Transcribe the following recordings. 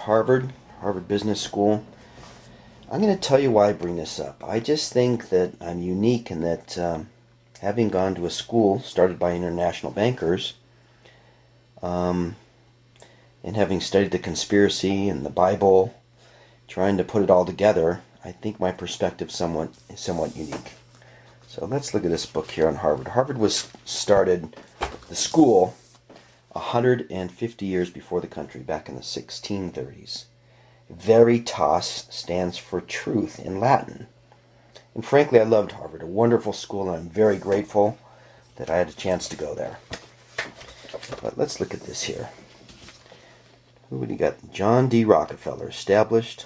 Harvard Business School. I'm going to tell you why I bring this up. I just think that I'm unique in that having gone to a school started by international bankers um, and having studied the conspiracy and the Bible, trying to put it all together, I think my perspective is somewhat unique. So let's look at this book here on Harvard. Harvard was started, the school, 150 years before the country, back in the 1630s. Veritas stands for truth in Latin. And frankly, I loved Harvard, a wonderful school, and I'm very grateful that I had a chance to go there. But let's look at this here. Who would you got? John D. Rockefeller established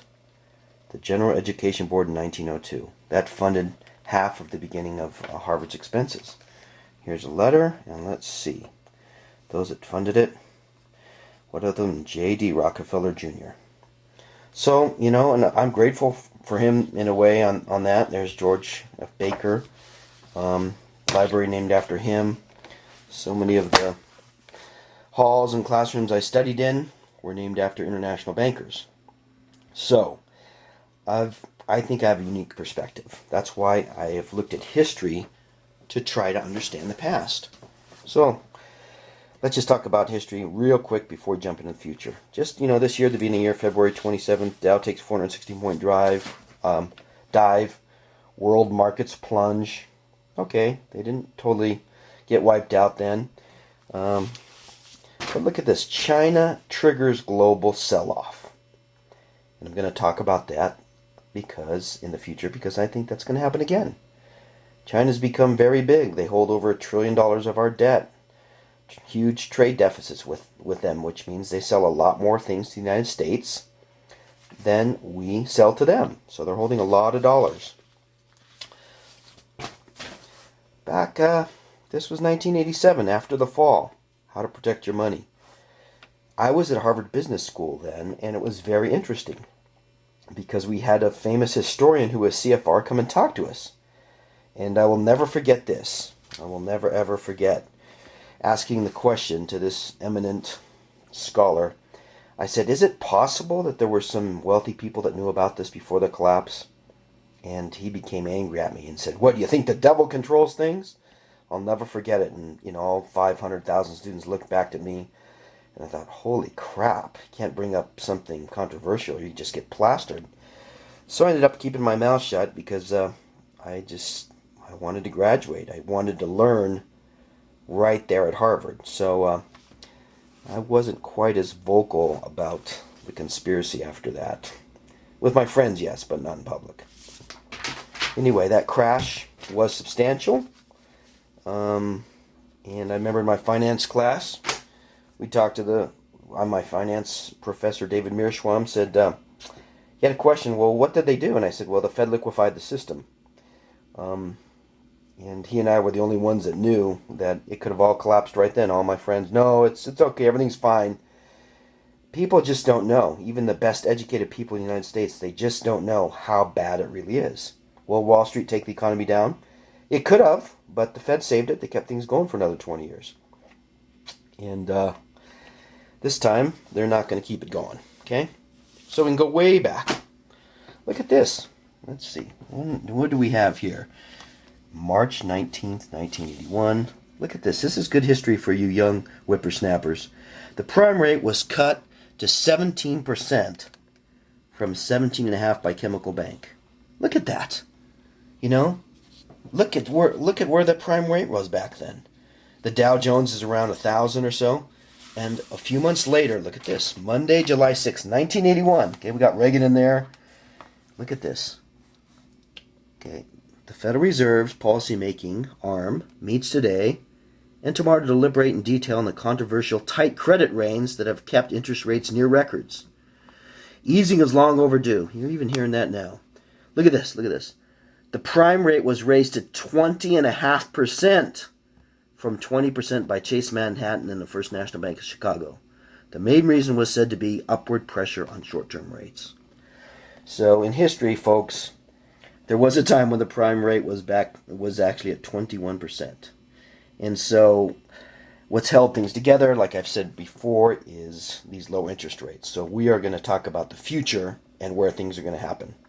the General Education Board in 1902. That funded half of the beginning of Harvard's expenses. Here's a letter, and let's see. Those that funded it, what of them? J.D. Rockefeller Jr. So, and I'm grateful for him in a way on that. There's George F. Baker, library named after him. So many of the halls and classrooms I studied in were named after international bankers. So, I think I have a unique perspective. That's why I have looked at history to try to understand the past. So, let's just talk about history real quick before we jump into the future. Just, this year, the beginning of the year, February 27th, Dow takes 460-point dive. World markets plunge. Okay, they didn't totally get wiped out then. But look at this. China triggers global sell-off. And I'm going to talk about that in the future, because I think that's going to happen again. China's become very big. They hold over $1 trillion of our debt. Huge trade deficits with them, which means they sell a lot more things to the United States than we sell to them. So they're holding a lot of dollars. This was 1987, after the fall. How to protect your money. I was at Harvard Business School then, and it was very interesting because we had a famous historian who was CFR come and talk to us. And I will never forget this. I will never ever forget asking the question to this eminent scholar. I said, is it possible that there were some wealthy people that knew about this before the collapse? And he became angry at me and said, what, do you think the devil controls things? I'll never forget it. And, all 500,000 students looked back at me. And I thought, holy crap, you can't bring up something controversial. You just get plastered. So I ended up keeping my mouth shut because I wanted to graduate. I wanted to learn right there at Harvard. So I wasn't quite as vocal about the conspiracy after that. With my friends, yes, but not in public. Anyway, that crash was substantial. And I remember in my finance class, we talked to my finance professor, David Mearshwam, said, he had a question, well, what did they do? And I said, well, the Fed liquefied the system. And he and I were the only ones that knew that it could have all collapsed right then. All my friends, no, it's okay, everything's fine. People just don't know. Even the best educated people in the United States, they just don't know how bad it really is. Will Wall Street take the economy down? It could have, but the Fed saved it. They kept things going for another 20 years. And this time, they're not going to keep it going. Okay? So we can go way back. Look at this. Let's see. What do we have here? March 19th, 1981. Look at this. This is good history for you young whippersnappers. The prime rate was cut to 17% from 17.5% by Chemical Bank. Look at that. Look at where the prime rate was back then. The Dow Jones is around 1,000 or so. And a few months later, look at this. Monday, July 6th, 1981. Okay, we got Reagan in there. Look at this. Okay. The Federal Reserve's policymaking arm meets today and tomorrow to deliberate in detail on the controversial tight credit reins that have kept interest rates near records. Easing is long overdue. You're even hearing that now. Look at this. The prime rate was raised to 20.5% from 20% by Chase Manhattan and the First National Bank of Chicago. The main reason was said to be upward pressure on short-term rates. So in history, folks, there was a time when the prime rate was actually at 21%. And so What's held things together, like I've said before, is these low interest rates. So we are going to talk about the future and where things are going to happen.